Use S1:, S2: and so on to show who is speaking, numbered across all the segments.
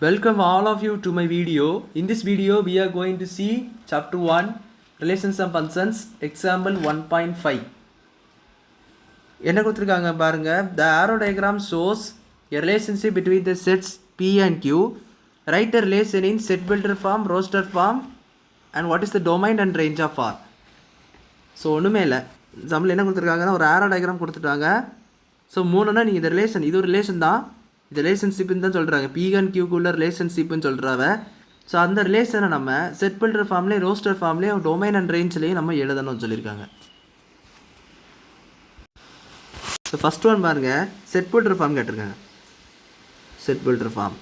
S1: Welcome all of you to my video. In this video we are going to see chapter 1 relations and functions example 1.5. என்ன கொடுத்திருக்காங்க பாருங்க. The arrow diagram shows a relationship between the sets P and Q. Write the relation in set builder form, roster form and what is the domain and range of R. So ஒன்றுமே இல்லை. Example என்ன கொடுத்துருக்காங்கன்னா ஒரு ஆரோ diagram கொடுத்துட்டாங்க. So மூணுன்னா நீங்கள் இந்த relation இது ஒரு ரிலேஷன் தான், இது ரிலேஷன்ஷிப்னு தான் சொல்கிறாங்க. பி அண்ட் கியூக்குள்ள ரிலேஷன்ஷிப்னு சொல்கிறாங்க. ஸோ அந்த ரிலேஷனை நம்ம செட் பில்டர் ஃபார்ம்லேயே ரோஸ்டர் ஃபார்ம்லேயே டொமைன் அண்ட் ரேஞ்ச்லேயும் நம்ம எழுதணும்னு சொல்லியிருக்காங்க. ஸோ ஃபஸ்ட் ஒன் பாருங்கள், செட் பில்டர் ஃபார்ம் கேட்டிருக்காங்க. செட் பில்டர் ஃபார்ம்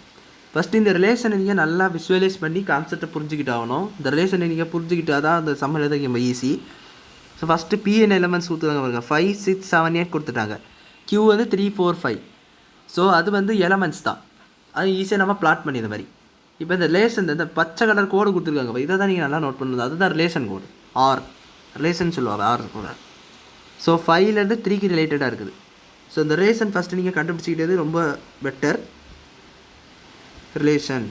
S1: ஃபஸ்ட்டு இந்த ரிலேஷனை நீங்கள் நல்லா விசுவலைஸ் பண்ணி கான்செப்டை புரிஞ்சுக்கிட்டு ஆகணும். இந்த ரிலேஷனை நீங்கள் புரிஞ்சுக்கிட்டா தான் அந்த சம்மர் எழுத ரொம்ப ஈஸி. ஸோ ஃபஸ்ட்டு பிஎன் எலமெண்ட்ஸ் கொடுத்துருக்காங்க பாருங்கள். 5 6 7 8 கொடுத்துட்டாங்க. Q வந்து 3 4 5. ஸோ அது வந்து எலமெண்ட்ஸ் தான், அது ஈஸியாக நம்ம பிளாட் பண்ணி இந்த மாதிரி. இப்போ இந்த ரிலேஷன் இந்த பச்சை கலர் கோடு கொடுத்துருக்காங்க, இதை தான் நீங்கள் நல்லா நோட் பண்ணுறது. அதுதான் ரிலேஷன் கோடு, ஆர் ரிலேஷன் சொல்லுவாங்க, ஆர் கூட. ஸோ 5லேருந்து 3க்கு ரிலேட்டடாக இருக்குது. ஸோ இந்த ரிலேஷன் ஃபஸ்ட்டு நீங்கள் கண்டுபிடிச்சிக்கிட்டது ரொம்ப பெட்டர். ரிலேஷன்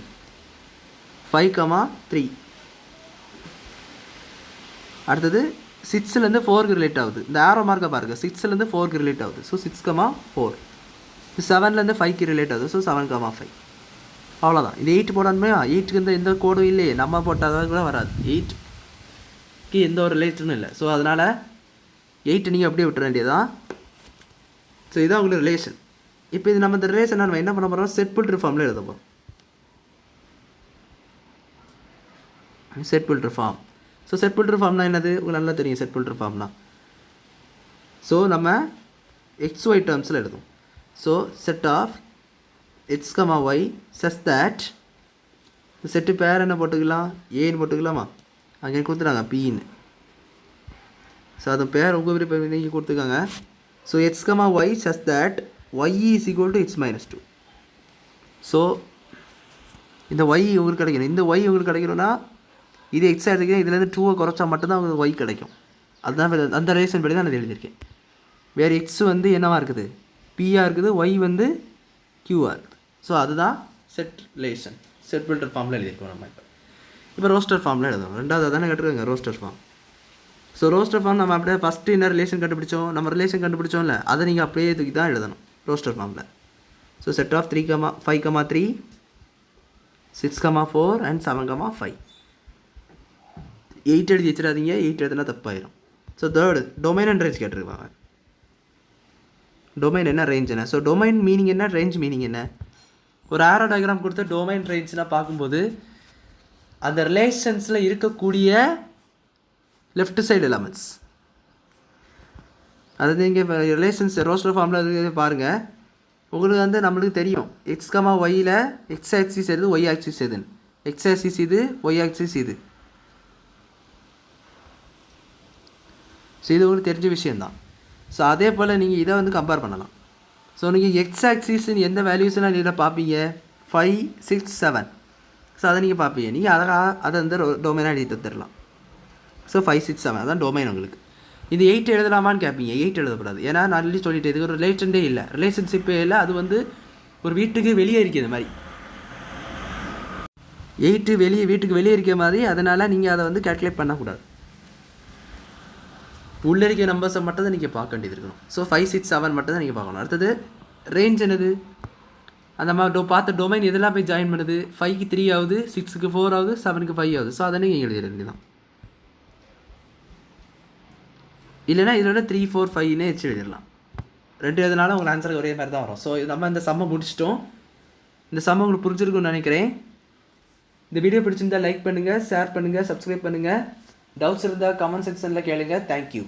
S1: 5, 3. அடுத்தது 6லேருந்து 4க்கு ரிலேட் ஆகுது. இந்த ஆரோ மார்க்கை பாருங்கள், 6லேருந்து 4க்கு ரிலேட் ஆகுது. ஸோ 6, 4. 7லேருந்து 5க்கு ரிலேட் ஆகுது. ஸோ 7, 5. அவ்வளோதான். இந்த 8 போடணுமே, 8க்கு எந்த கோடும் இல்லையே, நம்ம போட்டால் கூட வராது. 8க்கு எந்த ஒரு ரிலேஷனும் இல்லை. ஸோ அதனால் 8 நீங்கள் அப்படியே விட்டுற வேண்டியதான். ஸோ இதுதான் உங்களுக்கு ரிலேஷன். இப்போ இது நம்ம இந்த ரிலேஷன் நம்ம என்ன பண்ண போகிறோம், செட் பில்டர் ஃபார்மில் எழுத போகிறோம். Set builder form. So set builder ஃபார்ம்னா என்னது உங்களுக்கு நல்லா தெரியும். செட் பில்டர் ஃபார்ம்னா ஸோ நம்ம XY டேர்ம்ஸில் எழுதும். So set of x, y such that set பேர் என்ன போட்டுக்கலாம், ஏன்னு போட்டுக்கலாமா, அங்கே கொடுத்துட்டாங்க பின்னு. ஸோ அது பேர் உங்கள் விருப்ப நீங்கள் கொடுத்துருக்காங்க. So x, y such that y is equal to x minus 2. So இந்த y உங்களுக்கு கிடைக்கணும். இந்த y உங்களுக்கு கிடைக்கணும்னா இது எக்ஸ் எடுத்துக்கிறேன், இதுலேருந்து 2 குறைச்சா மட்டும்தான் உங்களுக்கு ஒய் கிடைக்கும். அதுதான் அந்த ரிலேஷன் படி தான் நான் எழுதியிருக்கேன். வேறு எக்ஸ் வந்து என்னவாக இருக்குது, பியாக இருக்குது, ஒய் வந்து கியூவாக இருக்குது. ஸோ அதுதான் செட் ரிலேஷன், செட் பில்டர் ஃபார்மில் எழுதியிருக்கோம் நம்ம. இப்போ ரோஸ்டர் ஃபார்மில் எழுதணும். ரெண்டாவது தானே கேட்டுருக்காங்க roster form. So roster form நம்ம அப்படியே ஃபஸ்ட்டு என்ன ரிலேஷன் கண்டுபிடிச்சோம், நம்ம ரிலேஷன் கண்டுபிடிச்சோம்ல, அதை நீங்கள் அப்படியே தூக்கி தான் எழுதணும் ரோஸ்டர் ஃபார்மில். So set of 3, 5, 3, 6, 4 and 7, 5. 8 எழுதி வச்சிடாதீங்க, 8 எழுதுனா தப்பாயிரும். So third domain and range கேட்டிருப்பாங்க. டொமைன் என்ன, ரேஞ்ச் என்ன. ஸோ டொமைன் மீனிங் என்ன, ரேஞ்ச் மீனிங் என்ன. ஒரு ஆரோ டயக்ராம் கொடுத்து டொமைன் ரேஞ்ச்லாம் பார்க்கும்போது அந்த ரிலேஷன்ஸில் இருக்கக்கூடிய லெஃப்ட் சைடு எலமெண்ட்ஸ், அதாவது இங்கே ரிலேஷன்ஸ் ரோஸ்டர் ஃபார்மில் இருக்கிறது பாருங்கள். உங்களுக்கு வந்து நம்மளுக்கு தெரியும் x, yயில் எக்ஸ் ஆக்சிஸ் எது, ஒய் ஆக்சிஸ் எதுன்னு. எக்ஸ் ஆக்சிஸ் இது, ஒய் ஆக்சிஸ் இது. ஸோ இது உங்களுக்கு தெரிஞ்ச விஷயந்தான். ஸோ அதே போல் நீங்கள் இதை வந்து கம்பேர் பண்ணலாம். ஸோ நீங்கள் எக்ஸ் ஆக்சிஸ்ன்னு எந்த வேல்யூஸ்லாம் நீங்கள் பார்ப்பீங்க, 5 6 7. ஸோ அதை நீங்கள் பார்ப்பீங்க. நீங்கள் அதை வந்து டொமைனாக எழுதி தந்துடலாம். ஸோ 5 6 7 அதான் டொமைன் உங்களுக்கு. இது 8 எழுதலாமான்னு கேட்பீங்க. 8 எழுதக்கூடாது. ஏன்னா நான் ஆல்ரெடி சொல்லிட்டு இதுக்கு ஒரு ரிலேஷன்டே இல்லை, ரிலேஷன்ஷிப்பே இல்லை. அது வந்து ஒரு வீட்டுக்கு வெளியே இருக்கிற மாதிரி, 8 வீட்டுக்கு வெளியே இருக்கிற மாதிரி. அதனால் நீங்கள் அதை வந்து கால்குலேட் பண்ணக்கூடாது. உள்ளே இருக்க நம்பர்ஸை மட்டும் தான் நீங்கள் பார்க்க வேண்டியது இருக்கணும். ஸோ 5 6 7 மட்டும் தான் நீங்கள் பார்க்கணும். அடுத்தது ரேஞ்ச் என்னது, அந்த மாதிரி பார்த்த டொமைன் இதெல்லாம் போய் ஜாயின் பண்ணுது. 5க்கு 3 ஆகுது, 6க்கு 4 ஆகுது, 7க்கு 5 ஆகுது. ஸோ அதை நீங்கள் எழுதிட வேண்டியதான். இல்லைனா இதோட 3 4 5ன்னு வச்சு எழுதிடலாம். ரெண்டு எழுதினாலும் உங்களுக்கு ஆன்சருக்கு ஒரே மாதிரி தான் வரும். ஸோ நம்ம இந்த சம்மை முடிச்சிட்டோம். இந்த சம்மை உங்களுக்கு புரிஞ்சிருக்குன்னு நினைக்கிறேன். இந்த வீடியோ பிடிச்சிருந்தால் லைக் பண்ணுங்கள், ஷேர் பண்ணுங்கள், சப்ஸ்கிரைப் பண்ணுங்கள். டவுட்ஸ் இருந்தால் கமெண்ட் செக்ஷனில் கேளுங்க. தேங்க்யூ.